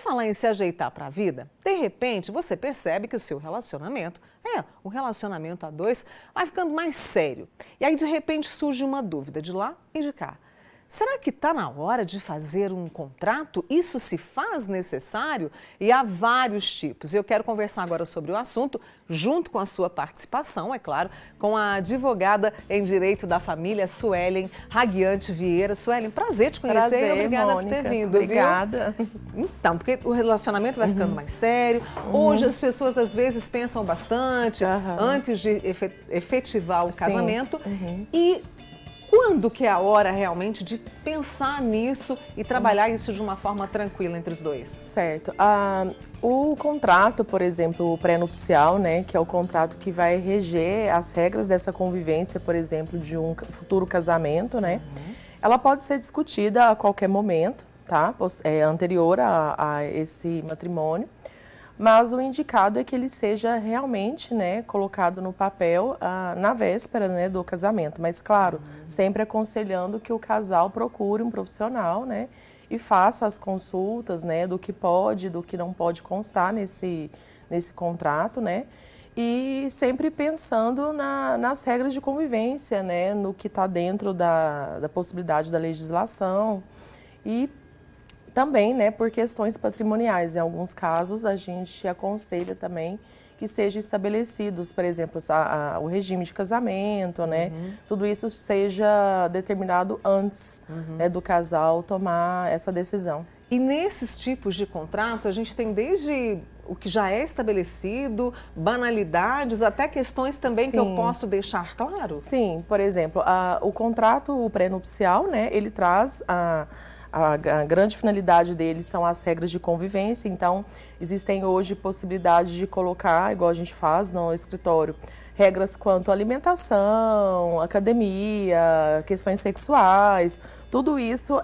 falar em se ajeitar para a vida, de repente você percebe que o seu relacionamento, um relacionamento a dois, vai ficando mais sério. E aí de repente surge uma dúvida de lá e de cá. Será que está na hora de fazer um contrato? Isso se faz necessário? E há vários tipos. Eu quero conversar agora sobre o assunto, junto com a sua participação, é claro, com a advogada em Direito da Família, Suelen Raguiante Vieira. Suelen, prazer te conhecer. Prazer, e obrigada Mônica, por ter vindo. obrigada. Viu? Então, porque o relacionamento vai ficando mais sério. Hoje as pessoas às vezes pensam bastante antes de efetivar o casamento. E quando que é a hora realmente de pensar nisso e trabalhar isso de uma forma tranquila entre os dois? Certo. O contrato, por exemplo, o pré-nupcial, né, que é o contrato que vai reger as regras dessa convivência, por exemplo, de um futuro casamento, né, ela pode ser discutida a qualquer momento, tá, anterior a esse matrimônio. Mas o indicado é que ele seja realmente, né, colocado no papel na véspera, né, do casamento. Mas, claro, sempre aconselhando que o casal procure um profissional, né, e faça as consultas, né, do que pode, do que não pode constar nesse contrato, né, e sempre pensando nas regras de convivência, né, no que está dentro da possibilidade da legislação e também, né, por questões patrimoniais. Em alguns casos, a gente aconselha também que sejam estabelecidos, por exemplo, o regime de casamento, né, tudo isso seja determinado antes, né, do casal tomar essa decisão. E nesses tipos de contrato, a gente tem desde o que já é estabelecido, banalidades, até questões também que eu posso deixar claro? Sim, por exemplo, o contrato pré-nupcial, né, ele traz a grande finalidade dele são as regras de convivência, então existem hoje possibilidades de colocar, igual a gente faz no escritório, regras quanto à alimentação, academia, questões sexuais, tudo isso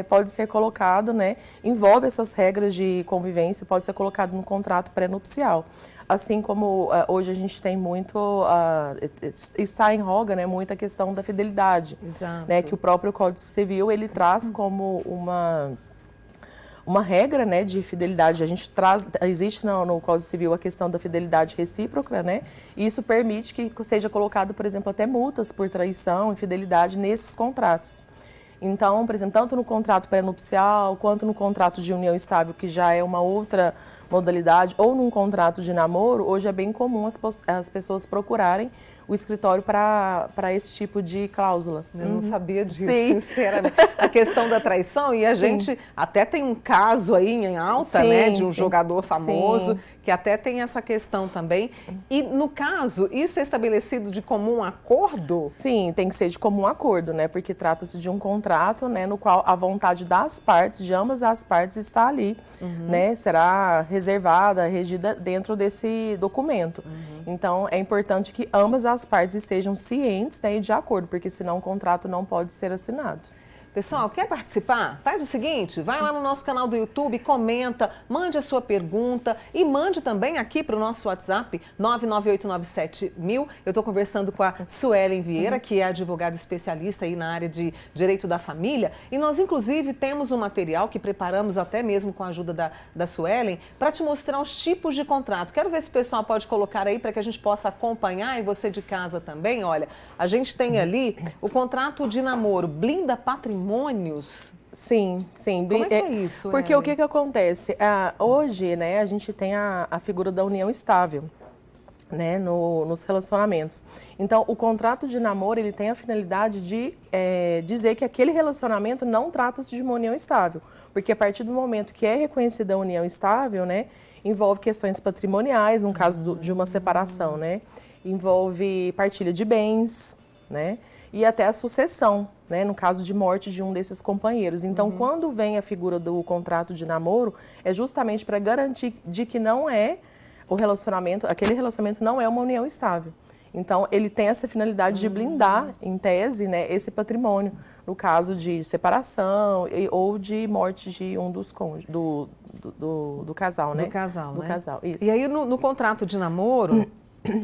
pode ser colocado, né, envolve essas regras de convivência, pode ser colocado no contrato pré-nupcial. Assim como hoje a gente tem muito, está em voga, né, muita questão da fidelidade. Exato. Né, que o próprio Código Civil, ele traz como uma regra, né, de fidelidade. A gente existe no Código Civil a questão da fidelidade recíproca, né, e isso permite que seja colocado, por exemplo, até multas por traição, infidelidade nesses contratos. Então, por exemplo, tanto no contrato pré-nupcial, quanto no contrato de união estável, que já é uma outra modalidade, ou num contrato de namoro, hoje é bem comum as pessoas procurarem o escritório para esse tipo de cláusula. Eu não sabia disso, sinceramente. A questão da traição, e a gente até tem um caso aí em alta, né, de um jogador famoso, que até tem essa questão também. E, no caso, isso é estabelecido de comum acordo? Sim, tem que ser de comum acordo, né, porque trata-se de um contrato, né, no qual a vontade das partes, de ambas as partes, está ali, né, será reservada, regida dentro desse documento. Então, é importante que ambas as partes estejam cientes, né, e de acordo, porque senão o contrato não pode ser assinado. Pessoal, quer participar? Faz o seguinte, vai lá no nosso canal do YouTube, comenta, mande a sua pergunta e mande também aqui para o nosso WhatsApp 99897.000. Eu estou conversando com a Suelen Vieira, que é advogada especialista aí na área de Direito da Família. E nós, inclusive, temos um material que preparamos até mesmo com a ajuda da Suelen para te mostrar os tipos de contrato. Quero ver se o pessoal pode colocar aí para que a gente possa acompanhar e você de casa também. Olha, a gente tem ali o contrato de namoro, blinda patrimônios. Sim, sim. Como é que é isso? Porque o que acontece? Hoje, né, a gente tem a figura da união estável, né, nos relacionamentos. Então, o contrato de namoro, ele tem a finalidade de dizer que aquele relacionamento não trata-se de uma união estável. Porque a partir do momento que é reconhecida a união estável, né, envolve questões patrimoniais, no caso de uma separação, né, envolve partilha de bens, né, e até a sucessão, né, no caso de morte de um desses companheiros. Então, quando vem a figura do contrato de namoro, é justamente para garantir de que não é o relacionamento, aquele relacionamento não é uma união estável. Então, ele tem essa finalidade de blindar, em tese, né, esse patrimônio, no caso de separação ou de morte de um dos cônjuges, do casal, né? Do casal, né? Do casal, isso. E aí, no contrato de namoro,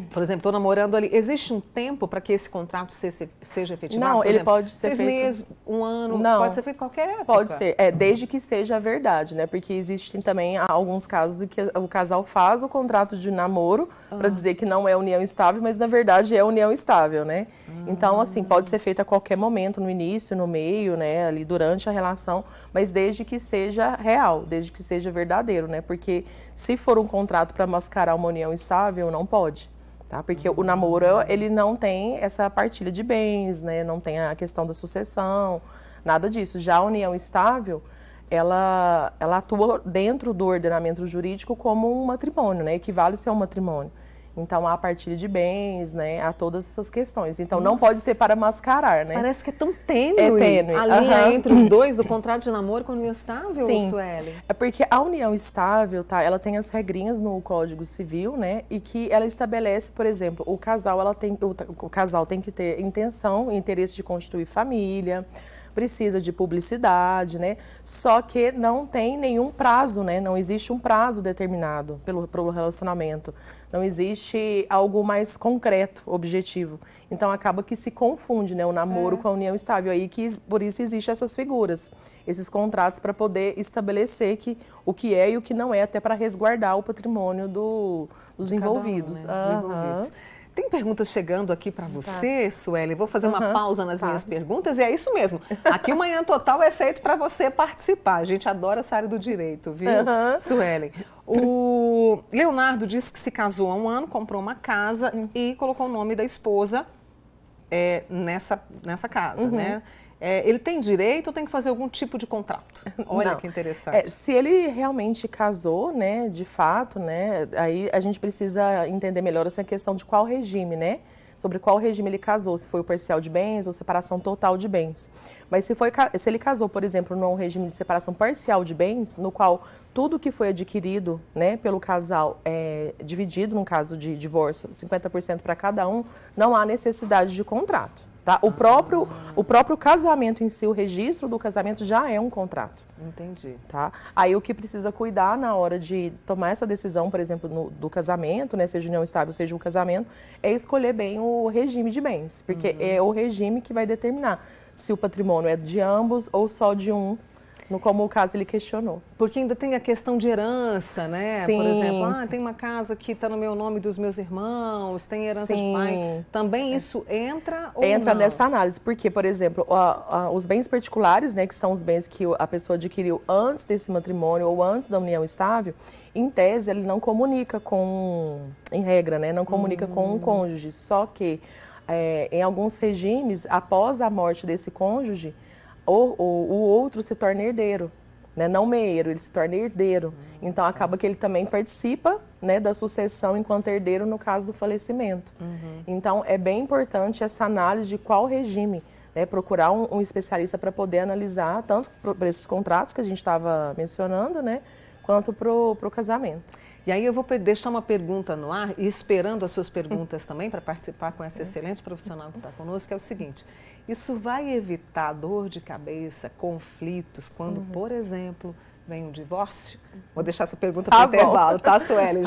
Por exemplo, estou namorando ali, existe um tempo para que esse contrato seja efetivado? Não, Por ele exemplo, pode ser 6 feito... meses, 1 ano, Não, pode ser feito qualquer época? Pode ser, desde que seja a verdade, né? Porque existem também alguns casos em que o casal faz o contrato de namoro para dizer que não é união estável, mas na verdade é união estável, né? Então, assim, pode ser feito a qualquer momento, no início, no meio, né? Ali durante a relação, mas desde que seja real, desde que seja verdadeiro, né? Porque se for um contrato para mascarar uma união estável, não pode. Tá? Porque o namoro, ele não tem essa partilha de bens, né? Não tem a questão da sucessão, nada disso. Já a união estável, ela atua dentro do ordenamento jurídico como um matrimônio, né? Equivale a ser um matrimônio. Então, há a partilha de bens, né? Há todas essas questões. Então, não pode ser para mascarar, né? Parece que é tão tênue, É tênue. a linha entre os dois, do contrato de namoro com a união estável, Sim. Sueli? É porque a união estável, tá? Ela tem as regrinhas no Código Civil, né? E que ela estabelece, por exemplo, o casal tem que ter intenção, interesse de constituir família, precisa de publicidade, né? Só que não tem nenhum prazo, né? Não existe um prazo determinado pelo relacionamento. Não existe algo mais concreto, objetivo. Então acaba que se confunde, né, o namoro com a união estável. Aí que por isso existem essas figuras, esses contratos para poder estabelecer o que é e o que não é, até para resguardar o patrimônio dos envolvidos. Né? Dos envolvidos. Tem perguntas chegando aqui para você, Sueli. Vou fazer uma pausa nas minhas perguntas e é isso mesmo. Aqui o Manhã Total é feito para você participar. A gente adora essa área do direito, viu, Sueli? O Leonardo disse que se casou há 1 ano, comprou uma casa e colocou o nome da esposa nessa casa, né? Ele tem direito ou tem que fazer algum tipo de contrato? Olha que interessante. Se ele realmente casou, né, de fato, né, aí a gente precisa entender melhor essa questão de qual regime, né? Sobre qual regime ele casou, se foi o parcial de bens ou separação total de bens. Mas se ele casou, por exemplo, num regime de separação parcial de bens, no qual tudo que foi adquirido, né, pelo casal é dividido, no caso de divórcio, 50% para cada um, não há necessidade de contrato. Tá? O próprio casamento em si, o registro do casamento já é um contrato. Entendi. Tá? Aí o que precisa cuidar na hora de tomar essa decisão, por exemplo, do casamento, né, seja união estável, seja o casamento, é escolher bem o regime de bens, porque é o regime que vai determinar se o patrimônio é de ambos ou só de um, como o caso ele questionou. Porque ainda tem a questão de herança, né? Sim, por exemplo, tem uma casa que está no meu nome dos meus irmãos, tem herança de pai. Também isso entra ou entra não? nessa análise, porque, por exemplo, os bens particulares, né, que são os bens que a pessoa adquiriu antes desse matrimônio ou antes da união estável, em tese, ele não comunica em regra, né, não comunica com o cônjuge. Só que, em alguns regimes, após a morte desse cônjuge, o outro se torna herdeiro, né? Não meieiro, ele se torna herdeiro. Então, acaba que ele também participa, né, da sucessão enquanto herdeiro no caso do falecimento. Então, é bem importante essa análise de qual regime, né, procurar um especialista para poder analisar, tanto para esses contratos que a gente estava mencionando, né, quanto para o casamento. E aí eu vou deixar uma pergunta no ar, e esperando as suas perguntas também para participar com essa excelente profissional que está conosco, que é o seguinte: isso vai evitar dor de cabeça, conflitos, quando, por exemplo, vem um divórcio? Vou deixar essa pergunta para o intervalo, tá, Sueli?